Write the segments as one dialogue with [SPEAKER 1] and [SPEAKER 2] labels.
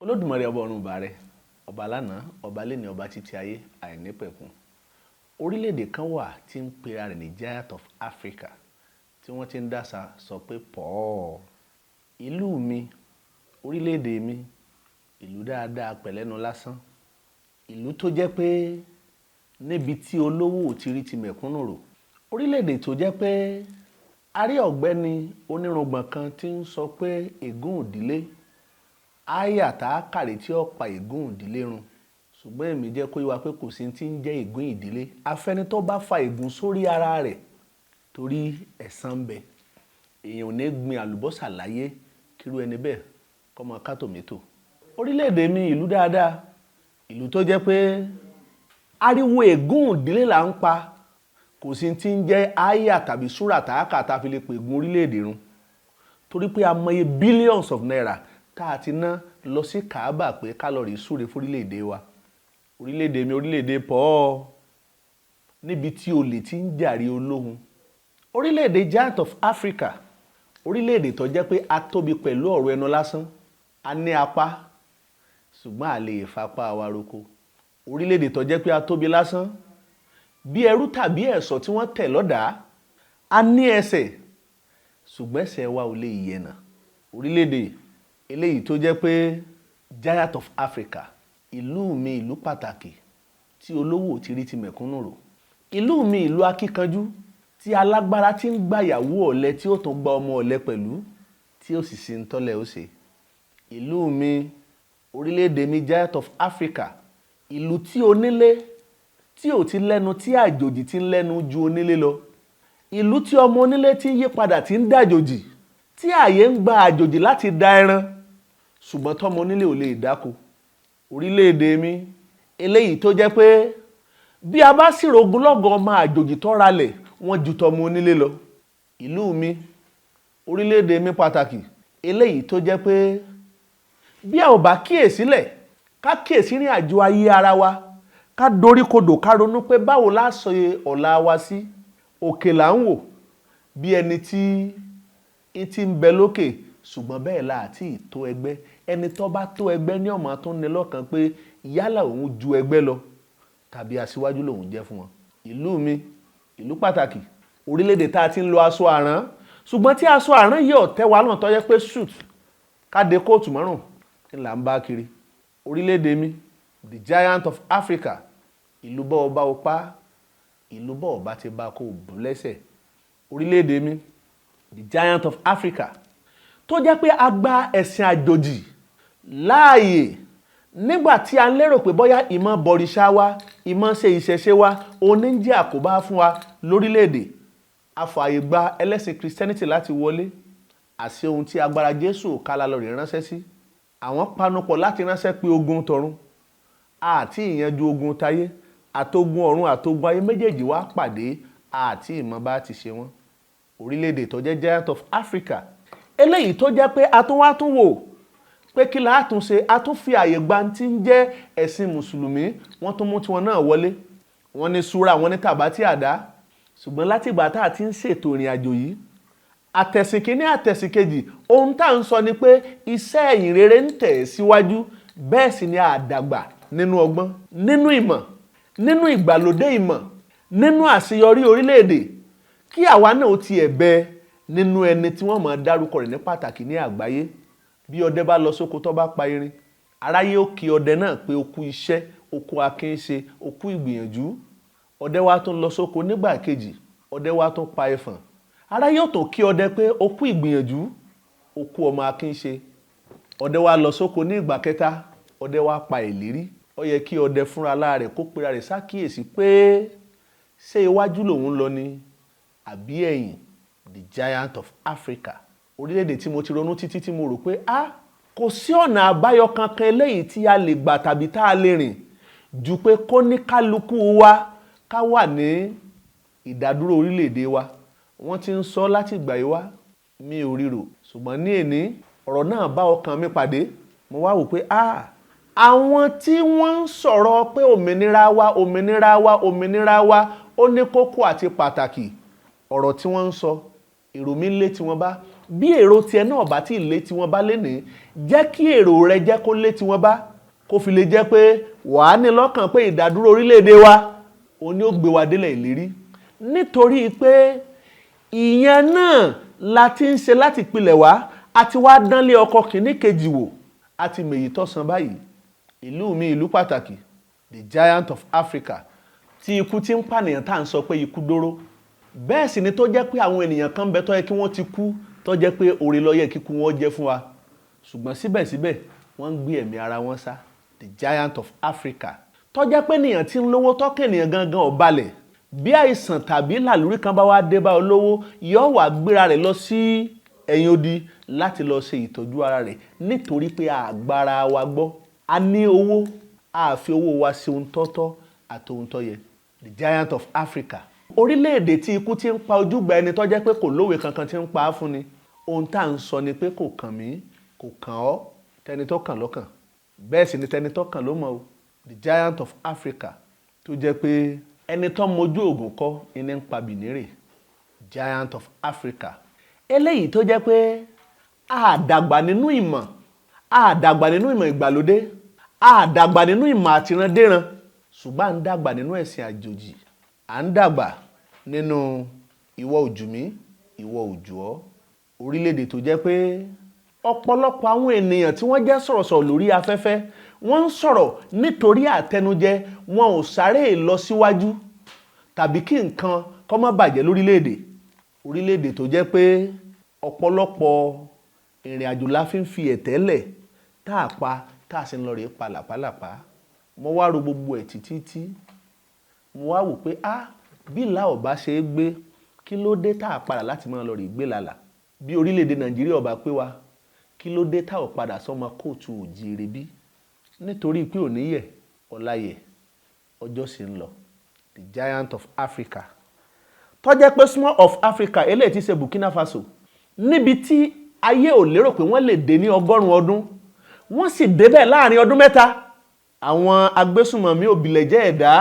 [SPEAKER 1] Olódùmarè ọba ọ̀run bàrẹ̀, ọba lánàá, ọba lẹ́ni, ọba títí ayé àìnípẹ̀kun. Orílẹ̀-èdè kan wà tí ń pera rẹ̀ ní Giant of Africa, tí wọ́n ti ń dásà sọ pé pọ̀. Ìlú mi, orílẹ̀-èdè mi, ìlú dáadáa pẹ̀lẹ́nu lásán. Ìlú tó jẹ́ pé níbi tí olówó ò ti rí ti mẹ̀kúnnù rò. Orílẹ̀-èdè tó jẹ́ pé a rí ọ̀gbẹ́ni onírùngbọ̀n kan tí ń sọ pé ègún ìdílé áyà tá a kàrí tí ó pa ègún ìdílé run. Ṣùgbọ́n èmi jẹ́ kó yé wa pé kò sí tí ń jẹ́ ègún ìdílé. Afẹ́ni tó bá fa ègún sórí ara rẹ̀ torí ẹ̀san ń bẹ. Èèyàn ò ní gbin àlùbọ́sà láyé kírú ẹni bẹ́ẹ̀ kó máa ká tòmẹ́tò. Orílẹ̀-èdè mi ìlú dáadáa, ìlú tó jẹ́ pé ariwo ègún ìdílé là ń pa. Kò sí tí ń jẹ́ áyà tàbí súrà tàákà tá a fi lè pè ègún orílẹ̀-èdè run. Torí pé a mọye billions of naira tá a ti ná lọ sí Kaaba pé kálọ̀rì súre fórílẹ̀-èdè wa. Orílẹ̀-èdè mi, orílẹ̀-èdè pọ̀ níbi tí olè ti ń jàre olóhun. Orílẹ̀-èdè Giant of Africa, orílẹ̀-èdè tó jẹ́ pé a tóbi pẹ̀lú ọ̀rọ̀ ẹnu lásán. A ní apá, ṣùgbọ́n a lè fapá wa roko. Orílẹ̀-èdè tó jẹ́ pé a tóbi lásán, bí ẹrú tàbí ẹ̀ṣọ́ tí wọ́n tẹ̀ lọ́dàá. A ní ẹsẹ̀, ṣùgbọ́n ẹsẹ̀ wa ò lè yẹ̀nà. Orílẹ̀-èdè eléyìí tó jẹ́ pé Giant of Africa, ìlú mi ìlú pàtàkì tí olówó ti rí ti mẹ̀kúnnù rò. Ìlú mi ìlú akíkanjú tí alágbára ti ń gbàyàwó ọ̀lẹ tí ó tún gba ọmọ ọ̀lẹ pẹ̀lú tí ó sì sí ń tọ́lẹ̀ ó ṣe. Ìlú mi, orílẹ̀-èdè mi Giant of Africa, ìlú tí onílé tí ò ti lẹ́nu tí àjòjì ti ń lẹ́nu ju onílé lọ. Ìlú tí ọmọ onílé ti ń yí padà tí ń dàjòjì, tí ààyè ń gba àjòjì láti da ẹran, ṣùgbọ́n tọ́mọ onílé ò lè dáko. Orílẹ̀-èdè mi eléyìí tó jẹ́ pé bí a bá sì rogúnlọ́gọ̀ ọmọ àjòjì tó ralẹ̀ wọ́n ju tọmọ onílé lọ. Ìlú mi, orílẹ̀-èdè mi pàtàkì eléyìí tó jẹ́ pé bí a ò bá kíyèsílẹ̀ ká kíyèsí rìn àjò ayé ara wa, ká dorí kodò ká ronú pé báwo la sọ ọ̀la wa sí. Òkè là ń wò bí ẹni tí ti ń bẹ lókè, ṣùgbọ́n bẹ́ẹ̀ la àti tó ẹgbẹ́. Ẹni tó bá tó ẹgbẹ́ ní ọmọ tó ní lọ́kàn pé yálà òun ju ẹgbẹ́ lọ tàbí aṣíwájú lòun jẹ́ fún wọn. Ìlú mi, ìlú pàtàkì, orílẹ̀-èdè tá a ti ń lo aṣọ àrán, ṣùgbọ́n tí aṣọ àrán yìí ọ̀tẹ́ wa náà tó jẹ́ pé suit káde kóòtù márùn ní là ń bá kiri. Orílẹ̀-èdè mi, the Giant of Africa, ìlú bọ́ ọba ọpá, ìlú bọ́ ọba ti bá kó bù lẹ́sẹ̀. Orílẹ̀-èdè mi, the Giant of Africa, tó jẹ́ pé a gba ẹ̀sìn àjòjì láàyè nígbà tí a lérò pé bóyá ìmọ̀ bọ̀rìṣà wa, ìmọ̀ ṣe ìṣẹ̀ṣe wa òní jẹ́ àkóbá fún wa lórílẹ̀-èdè. A fààyè gba ẹlẹ́sìn Christianity láti wọlé. Àṣẹ ohun tí agbára Jésù kálá lọ rè ránṣẹ́ sí. Àwọn panupọ̀ láti ránṣẹ́ pé ogun tọ̀run àti ìyanjú ogun tayé, àtogun ọ̀run àtogun ayé méjèèjì wá pàdé àti ìmọ̀ bá ti ṣe wọ́n. Orílẹ̀-èdè tó jẹ́ Giant of Africa, eléyìí tó jẹ́ pé a tún wá tún wò pé kí la tún ṣe, a tún fi àyè gba tí ń jẹ́ ẹ̀sìn mùsùlùmí, wọ́n tún mú tiwọn náà wọlé. Wọ́n ní súrà, wọ́n ní tàbátì àdá. Ṣùgbọ́n láti ìgbà tá a ti ń ṣètò ìrìn àjò yìí, àtẹ̀sìn kìíní àtẹ̀sìn kejì, ohun tá à ń sọ ni pé iṣẹ́ ìyìn rere ń tẹ̀ síwájú, bẹ́ẹ̀ sì ni àdàgbà nínú ọgbọ́n, nínú ìmọ̀, nínú ìgbàlódé ìmọ̀, nínú àṣeyọrí orílẹ̀-èdè. Kí àwa náà ó tiẹ̀ bẹ nínú ẹni tí wọ́n máa dárúkọ rẹ̀ ní pàtàkì ní àgbáyé. Bí ọdẹ bá lọ sóko tó bá pa erin, aráyé ó kí ọdẹ náà pé ó kú iṣẹ́, ó kú akínṣe, ó kú ìgbìyànjú. Ọdẹ wa tún lọ sóko nígbà kejì, ọdẹ wa tún pa ẹfọ̀n. Aráyé ó tún kí ọdẹ pé ó kú ìgbìyànjú, ó kú ọmọ akínṣe. Ọdẹ wa lọ sóko ní ìgbà kẹta, ọdẹ wa pa ìlérí. Ó yẹ kí ọdẹ fúnra lára rẹ̀ kó pera rẹ̀ ṣàkíyèsí pé ṣé iwájú lòun lọ ni àbí ẹ̀yìn. The Giant of Africa, orílẹ̀-èdè tí mo ti ronú títí tí mo rò pé kò sí ọ̀nà àbáyọ kankan eléyìí tí a lè gbà tàbí tá a lè rìn ju pé kó ní kálukú wa ká wà ní ìdádúró orílẹ̀-èdè wa. Wọ́n ti ń sọ láti ìgbà yìí wá, mi ò ríro, ṣùgbọ́n ní èní ọ̀rọ̀ náà bá ọkàn mi pàdé. Mo wá wò pé àwọn tí wọ́n ń sọ̀rọ̀ pé òmìnira wa, òmìnira wa, òmìnira wa ó ní kókó àti pàtàkì. Ọ̀rọ̀ tí wọ́n ń sọ, èrò mi lé tí wọ́n bá bí èrò tiẹ̀ náà bá tí lé tí wọ́n bá lénìí jẹ́ kí èrò rẹ jẹ́ kó lé tí wọ́n bá kó fi lè jẹ́ pé wàá ní lọ́kàn pé ìdádúró orílẹ̀-èdè wa òun ni ó gbé wa délẹ̀ ìlérí, nítorí pé ìyẹn náà la ti ń ṣe láti pilẹ̀ wá àti wá dánlé ọkọ kìíní kejì wò àti mèyí tọ́sán báyìí. Ìlú mi, ìlú pàtàkì, the giant of Africa, tí ikú ti ń pànìyàn tá à ń sọ pé ikú dóró. Bẹ́ẹ̀ sì ni tó jẹ́ pé àwọn ènìyàn kan bẹ tó yẹ kí wọ́n ti kú tó jẹ́ pé oore ló yẹ kíkú wọn jẹ́ fún wa, ṣùgbọ́n síbẹ̀síbẹ̀ wọ́n ń gbé ẹ̀mí ara wọn sá. The giant of Africa, tó jẹ́ pé ènìyàn tí ń lówó tọ́kẹ́ ènìyàn gangan ò balẹ̀, bí àìsàn tàbí làlúrí kan bá wá dé bá olówó yóò wá gbéra rẹ̀ lọ sí ẹ̀yìn odi láti lọ ṣe ìtọ́jú ara rẹ̀ nítorí pé àgbára wa gbọ́, a ní owó, a fi owó wa sí ohun tọ́tọ́ àti ohun tó yẹ. The giant of Africa, orílẹ̀-èdè tí ikú ti ń pa ojúgbà ẹni tó jẹ́ pé kò lówe kankan tí ń pa á fún ni. Ohun tá à ń sọ ni pé kò kàn mí, kò kàn ọ́, tẹni tó kàn ló kàn, bẹ́ẹ̀ sì ni tẹni tó kàn ló mọ̀ o. The giant of Africa, tó jẹ́ pé ẹni tó mojú ògùn kọ́ iná ń pa bìnírè. Giant of Africa, eléyìí tó jẹ́ pé a dàgbà nínú ìmọ̀, a dàgbà nínú ìmọ̀ ìgbàlódé, a dàgbà nínú ìmọ̀ àtìrandéran, ṣùgbọ́n à ń dàgbà nínú ẹ̀sìn àjòjì, à ń dàgbà nínú ìwọ ojú mi, ìwọ ojú ọ. Orílẹ̀-èdè tó jẹ́ pé ọ̀pọ̀lọpọ̀ àwọn ènìyàn tí wọ́n jẹ́ sọ̀rọ̀sọ̀rọ̀ lórí afẹ́fẹ́ wọ́n ń sọ̀rọ̀ nítorí àtẹnujẹ, wọn ò sáré lọ síwájú tàbí kí nǹkan kó má bàjẹ́ lórílẹ̀-èdè. Orílẹ̀-èdè tó jẹ́ pé ọ̀pọ̀lọpọ̀ ìrìn àjò la fi ń fi ẹ̀tẹ́lẹ̀ tá a pa tá a sì ń lọ rèé pa làpálàpá. Mo wá ro gbogbo ẹ̀ títí mo wá wò pé bí ìlà ọba ṣe é gbé, kí ló dé tá a padà láti máa lọ rèé gbé lálà? Bí orílẹ̀-èdè Nàìjíríà ọba pé wa, kí ló dé tá ò padà sọ́mọ kóòtù òjíire bí? Nítorí pé òní yẹ ọ̀la yẹ ọjọ́ sì ń lọ. The giant of Africa, tó jẹ́ pé small of Africa eléyìí tí ṣe Burkina Faso, níbi tí ayé ò lérò pé wọ́n lè dé ní 100 ọdún, wọ́n sì débẹ̀ láàrin ọdún 3. Àwọn agbésùnmọ̀mí òbílẹ̀jẹ́ ẹ̀dá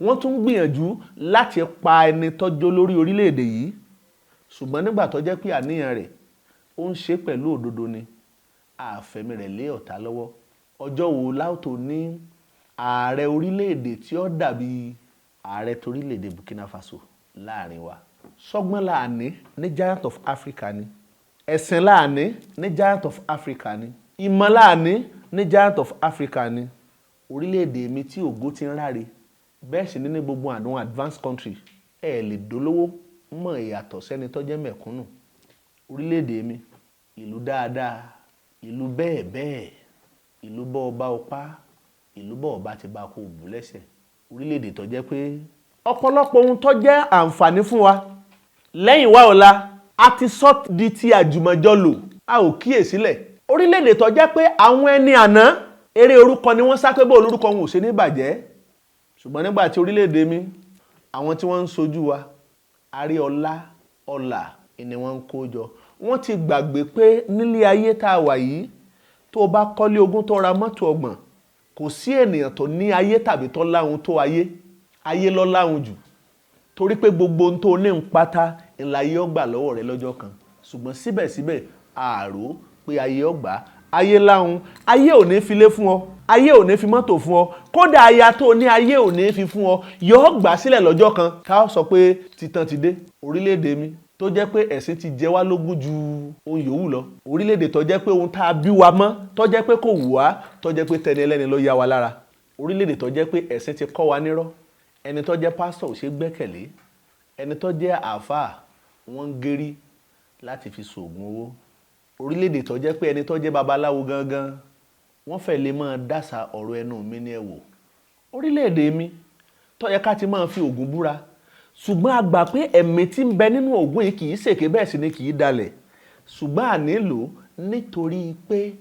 [SPEAKER 1] wọ́n tún gbìyànjú láti pa ẹni tọ́jọ́ lórí orílẹ̀-èdè yìí, ṣùgbọ́n nígbà tó jẹ́ pé àníyàn rẹ̀ ó ń ṣe pẹ̀lú òdodo ni, àfẹ̀mí rẹ̀ lé ọ̀tá lọ́wọ́. Ọjọ́ wo láòtó ní ààrẹ orílẹ̀-èdè tí ó dàbí ààrẹ torílẹ̀-èdè Burkina Faso láàrin wa? Sọ́gbọ́n láàní ní giant of Africa ni, ẹ̀sìn láàní ní giant of Africa ni, ìmọ̀ láàní ní giant of Africa ni. Orílẹ̀-èdè mi tí ògo ti ń ráre, bẹ́ẹ̀ sì ní gbogbo àwọn advanced country lè dolówó mọ̀ ìyàtọ̀ sẹ́ni tó jẹ́ mẹ̀kúnnù. Orílẹ̀-èdè mi, ìlú dáadáa, ìlú bẹ́ẹ̀ bẹ́ẹ̀, ìlú bọ́ ọba ọpá, ìlú bọ́ ọba ti bá kó bù lẹ́sẹ̀. Orílẹ̀-èdè tó jẹ́ pé ọ̀pọ̀lọpọ̀ ohun tó jẹ́ àǹfààní fún wa lẹ́yìn wá ọ̀la a ti sọ di ti àjùmọ̀jọ lò, a ò kíyèsílẹ̀. Orílẹ̀-èdè tó jẹ́ pé àwọn ẹni àná eré orúkọ ni wọ́n sá pé bó olórúkọ wọn ò ṣe ní bàjẹ́, ṣùgbọ́n nígbà tí orílẹ̀-èdè mi, àwọn tí wọ́n ń sojú wa, arí ọlá ni wọ́n ń kó jọ. Wọ́n ti gbàgbé pé nílé ayé tá a wà yìí, tó bá kọ́lé 20 tó ra mọ́tò 30, kò sí ènìyàn tó ní ayé tàbí tó láhun tó ayé ló láhun jù, torí pé gbogbo ohun tó ní ń pátá ìlàyé ọgbà lọ́wọ́ rẹ lọ́jọ́ kan, ṣùgbọ́n síbẹ̀síbẹ̀ àrò pé ayé ọgbà, ayé láhun, ayé ò ní fi lé fún ọ, ayé ò ní fi mọ́tò fún ọ, kódà aya tó ní ayé ò ní fi fún ọ, yóò gbà sílẹ̀ lọ́jọ́ kan ká sọ pé titan ti dé. Orílẹ̀-èdè mi tó jẹ́ pé ẹ̀sìn ti jẹ wá lógún ju ohun yòówù lọ, orílẹ̀-èdè tó jẹ́ pé ohun tá a bí wa mọ́, tó jẹ́ pé kò wù wá, tó jẹ́ pé tẹni ẹlẹ́ni ló yá wa lára, orílẹ̀-èdè tó jẹ́ pé ẹ̀sìn ti kọ́ wa nírọ́, ẹni tó jẹ́ pásítọ̀ ò ṣe gbẹ́kẹ̀lé, ẹni tó jẹ́ àáfàá wọ́n ń gérí láti fi ṣoògùn owó, orílẹ̀-èdè tó jẹ́ pé ẹni tó jẹ́ babaláwo gangan wọ́n fẹ́ lè máa dásà ọ̀rọ̀ ẹnu mi ní ẹ̀wò. Orílẹ̀-èdè mi tó yẹ ká ti máa fi ògùn búra, ṣùgbọ́n a gbà pé ẹ̀mí tí ń bẹ nínú ògùn yìí kì í ṣèké, bẹ́ẹ̀ sì ni kì í dalẹ̀, ṣùgbọ́n a nílò nítorí pé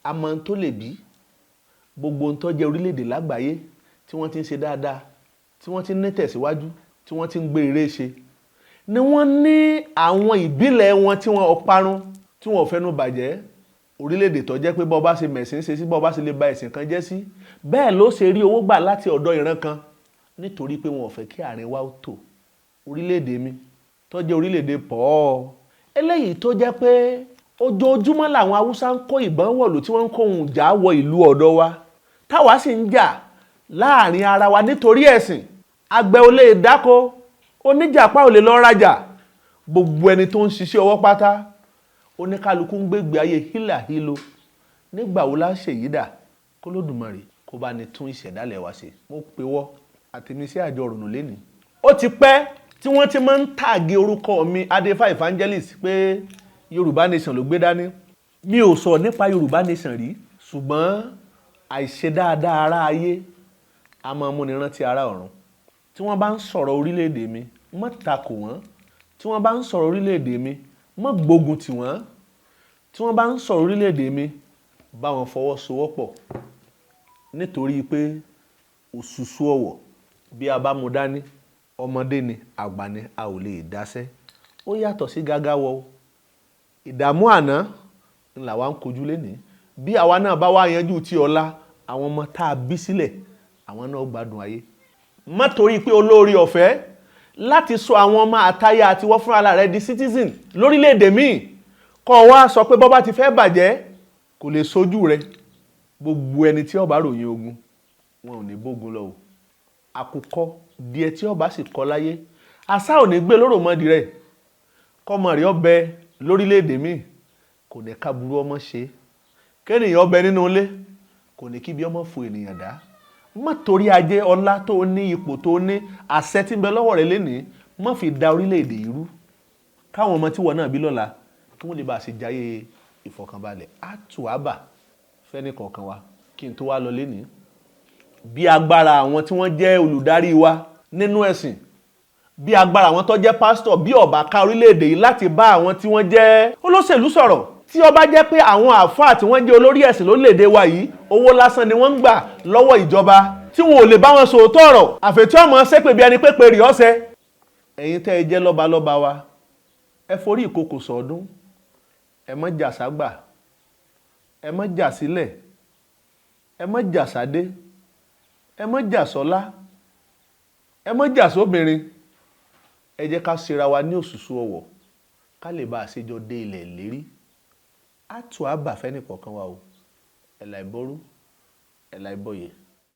[SPEAKER 1] a mọ ohun tó lè bí. Gbogbo ohun tó jẹ́ orílẹ̀-èdè lágbàáyé tí wọ́n ti ń ṣe dáadáa, tí wọ́n ti ń ní tẹ̀síwájú, tí wọ́n ti ń gbé ire ṣe, ni wọ́n ní àwọn ìbílẹ̀ wọn tí wọ́n ọparun, tí wọ́n fẹ́nu bàjẹ́. Orílẹ̀-èdè tó jẹ́ pé bọ́ bá ṣe mẹ̀sìn ṣe sí, bọ́ bá ṣe lè ba ẹ̀sìn kan jẹ́ sí, bẹ́ẹ̀ ló ṣe rí owó gbà láti ọ̀dọ̀ ìran kan, nítorí pé wọn ò fẹ́ kí àárín wa ó tò. Orílẹ̀-èdè mi tó jẹ́ orílẹ̀-èdè pọ̀ eléyìí tó jẹ́ pé ojoojúmọ́ làwọn Haúsá ń kó ìbọn wọ̀lú tí wọ́n ń kó ohun ìjà wọ ìlú ọ̀dọ̀ wa táwa sì ń jà láàrin ara wa nítorí ẹ̀sìn. Àgbẹ̀ ò lè dáko, oníjàpá ò lè lọ rajà, gbogbo ẹni tó ń ṣiṣẹ́ ọwọ́ pátá oníkálukú ń gbégbé ayé hílàhílo. Nígbà wo la ṣe yìí dà k'Olódùmarè kó bá ní tún ìṣẹ̀dálẹ̀ wa ṣe. Mo pe wọ́ àtẹ̀mí sí àjọ ìrònú lénìí. Ó ti pẹ́ tí wọ́n ti máa ń tàgé orúkọ mi Adéfà Evangelist pé Yorùbá Nation ló gbé dání. Mi ò sọ nípa Yorùbá Nation rí, ṣùgbọ́n àìṣe dáadáa ara ayé a máa múni rántí ara ọ̀run. Tí wọ́n bá ń sọ̀rọ̀ orílẹ̀-èdè mi, má takò wọ́n. Tí wọ́n bá ń sọ̀rọ̀ orílẹ̀-èdè mi, má gbógun tì wọ́n. Tí wọ́n bá ń sọ̀rọ̀ orílẹ̀-èdè mi, bá wọn fọwọ́sowọ́pọ̀. Nítorí pé òṣùṣù ọwọ̀ bí a bá mú dání, ọmọdé ni àgbà ni a ò lè dáṣẹ́. Ó yàtọ̀ sí gágáwọ́. Ìdààmú àná ni làwa ń kojú lénìí. Bí àwa náà bá wá yanjú ti ọ̀la, àwọn ọmọ tá a bí sílẹ̀ àwọn náà gbádùn ayé. Má torí pé olórí ọ̀fẹ́ láti sọ àwọn ọmọ àtayá àti wọ́n fúnra rẹ̀ di citizen lórílẹ̀-èdè míì kó wá sọ pé bọ́ bá ti fẹ́ bàjẹ́ kò lè sojú rẹ̀. Gbogbo ẹni tí ó bá ròyìn ogun wọn ò ní bógun lọ o. Àkùkọ díẹ̀ tí ó bá sì kọ láyé àṣà ò ní gbé lóró mọ́dì rẹ̀. Kọ́mọ rẹ̀ ọbẹ̀ lórílẹ̀-èdè míì kò ní káburú ọmọ ṣe. Kéèyàn ọbẹ̀ nínú ilé kò ní kí bí ọmọ fò ènìyàn dá. Má torí ajé ọlá tó ní ipò tó ní àṣẹ tí ń bẹ lọ́wọ́ rẹ̀ lénìí má fi da orílẹ̀-èdè yìí rú. Káwọn ọmọ tí wọ́n náà bí lọ́la kí wọ́n lè bá ṣe jayé ìfọ̀kànbalẹ̀. Á tù á bà fẹ́ni kọ̀ọ̀kan wa kí n tó wá lọ lénìí. Bí agbára àwọn tí wọ́n jẹ́ olùdarí wa nínú ẹ̀sìn, bí agbára àwọn tó jẹ́ pásítọ̀ bí ó bá ká orílẹ̀-èdè yìí láti bá àwọn tí wọ́n jẹ́ olóṣèlú sọ̀rọ̀. Tí ó bá jẹ́ pé àwọn àfáà tí wọ́n jẹ́ olórí ẹ̀sìn lórílẹ̀-èdè wa yìí owó lásán ni wọ́n ń gbà lọ́wọ́ ìjọba tí wọn ò lè bá wọn sòótọ́ ọ̀rọ̀ àfẹ̀tí ọmọ ṣépè bí ẹni pépè rí ọ̀sẹ̀. Ẹ̀yin tẹ́ ẹ jẹ́ lọ́balọ́ba wa ẹ forí ìkòkò sọ̀ọ́dún, ẹ má jà ságbà, ẹ má jà sílẹ̀, ẹ má jà sádé, ẹ má jà sọ́lá, ẹ má jà sóbìnrin. Ẹ jẹ́ ká ṣera wa ní òṣùṣù ọwọ̀ ká lè bá àṣejọ dé ilẹ̀ lérí. Á tù á bà fẹ́ni kọ̀ọ̀kan wa o. Ẹ̀là ìbọrú, ẹ̀là ìbọyè.